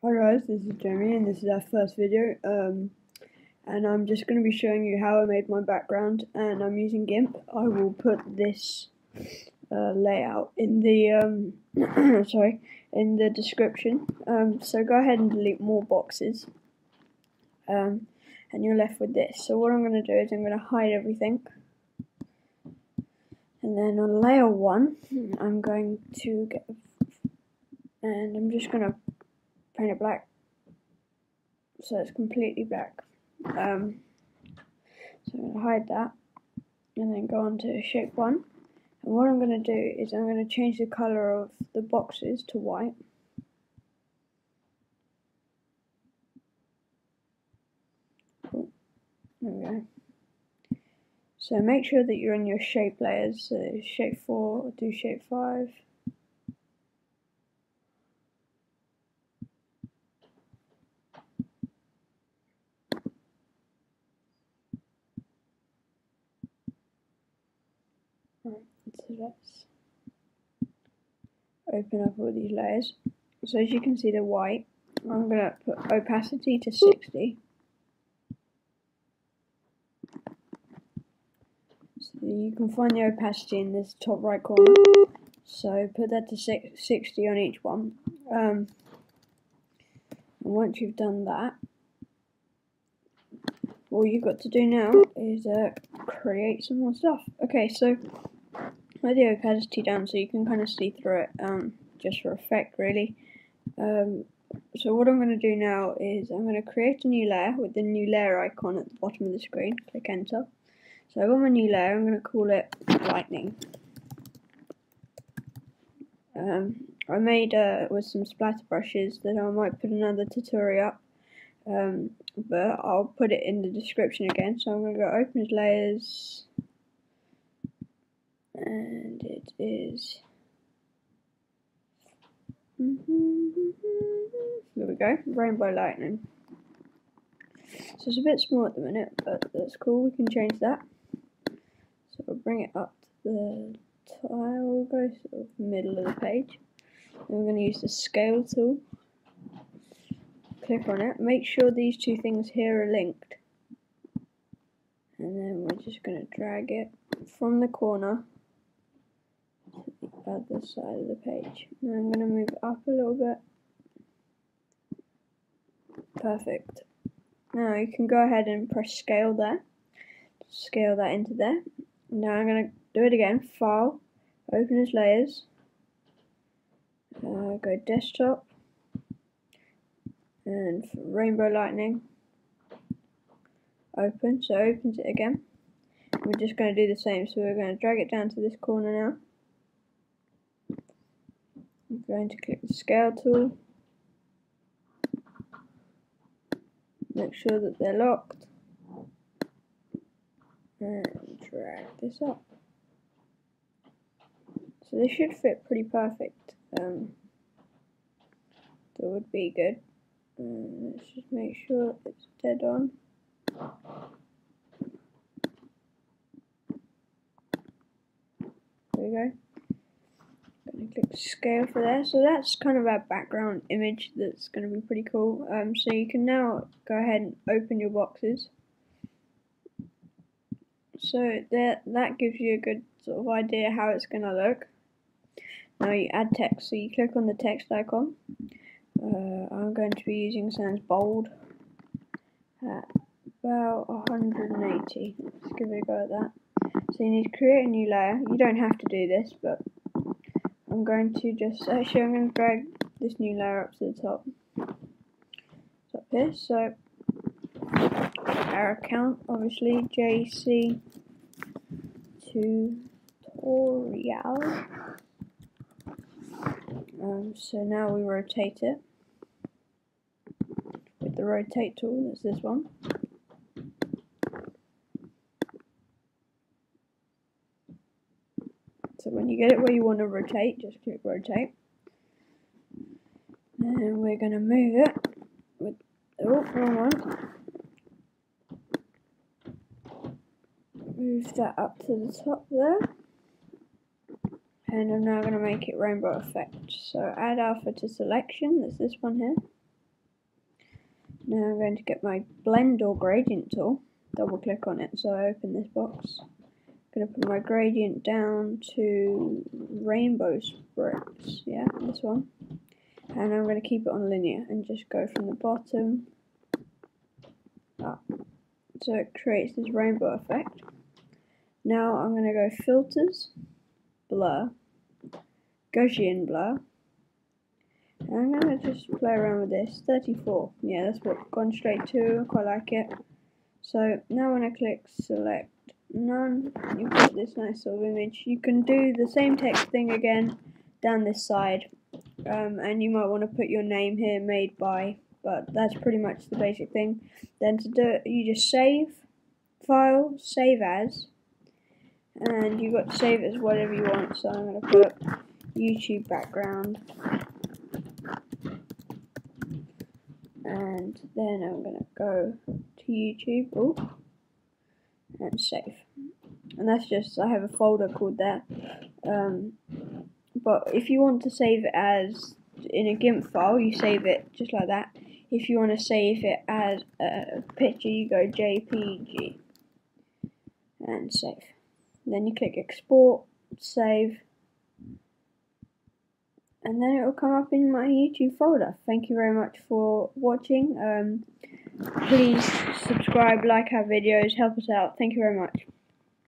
Hi guys, this is Jamie and this is our first video and I'm just going to be showing you how I made my background, and I'm using GIMP. I will put this layout in the sorry, in the description, so go ahead and delete more boxes and you're left with this. So what I'm going to do is I'm going to hide everything, and then on layer 1 I'm going to get, and I'm just going to paint it black so it's completely black. So I'm going to hide that and then go on to shape 1, and what I'm going to do is I'm going to change the colour of the boxes to white. Cool. There we go. So make sure that you're in your shape layers, so shape 4, do shape 5. Right, so let's open up all these layers. So as you can see, they're white. I'm going to put opacity to 60. So you can find the opacity in this top right corner. So put that to 60 on each one. And once you've done that, all you've got to do now is create some more stuff. Okay, so with the opacity down so you can kind of see through it, just for effect really. So what I'm going to do now is I'm going to create a new layer with the new layer icon at the bottom of the screen. Click enter. So I've got my new layer. I'm going to call it lightning. I made with some splatter brushes that I might put another tutorial up, but I'll put it in the description again. So I'm going to go open as layers, and it is there we go, rainbow lightning. So it's a bit small at the minute, but that's cool, we can change that. So we'll bring it up to the tile, we'll go sort of middle of the page. And we're going to use the scale tool. Click on it, make sure these two things here are linked. And then we're just going to drag it from the corner to the other side of the page. Now I'm going to move it up a little bit. Perfect. Now you can go ahead and press scale there. Scale that into there. Now I'm going to do it again. File, open as layers, go desktop, and for rainbow lightning, open. So it opens it again. We're just going to do the same. So we're going to drag it down to this corner now. I'm going to click the scale tool. Make sure that they're locked. And drag this up. So this should fit pretty perfect. That would be good. Let's just make sure it's dead on. There we go. Going to click scale for there. So that's kind of our background image that's going to be pretty cool. So you can now go ahead and open your boxes. So that gives you a good sort of idea how it's going to look. Now you add text, so you click on the text icon. I'm going to be using sans bold at about 180. Let's give it a go at that. So you need to create a new layer. You don't have to do this, but I'm going to just, actually I'm going to drag this new layer up to the top. It's up here, so our account, obviously, JC Tutorial. So now we rotate it with the rotate tool, that's this one. So when you get it where you want to rotate, just click rotate. And we're going to move it with, oh, wrong one. Move that up to the top there. And I'm now going to make it rainbow effect. So add alpha to selection, that's this one here. Now I'm going to get my blend or gradient tool, double click on it so I open this box. I'm going to put my gradient down to rainbow sprites, yeah, this one. And I'm going to keep it on linear and just go from the bottom up. So it creates this rainbow effect. Now I'm going to go filters, blur, Gaussian blur. And I'm going to just play around with this. 34, yeah, that's what gone straight to, I quite like it. So now when I click select none, you get this nice sort of image. You can do the same text thing again down this side, and you might want to put your name here, made by, but that's pretty much the basic thing. Then to do it, you just save, file, save as, and you've got to save it as whatever you want. So I'm going to put YouTube background, and then I'm going to go to YouTube and save. And that's just, I have a folder called that. But if you want to save it as in a GIMP file, you save it just like that. If you want to save it as a picture, you go JPG and save. Then you click export, save, and then it will come up in my YouTube folder. Thank you very much for watching. Please subscribe, like our videos, help us out. Thank you very much.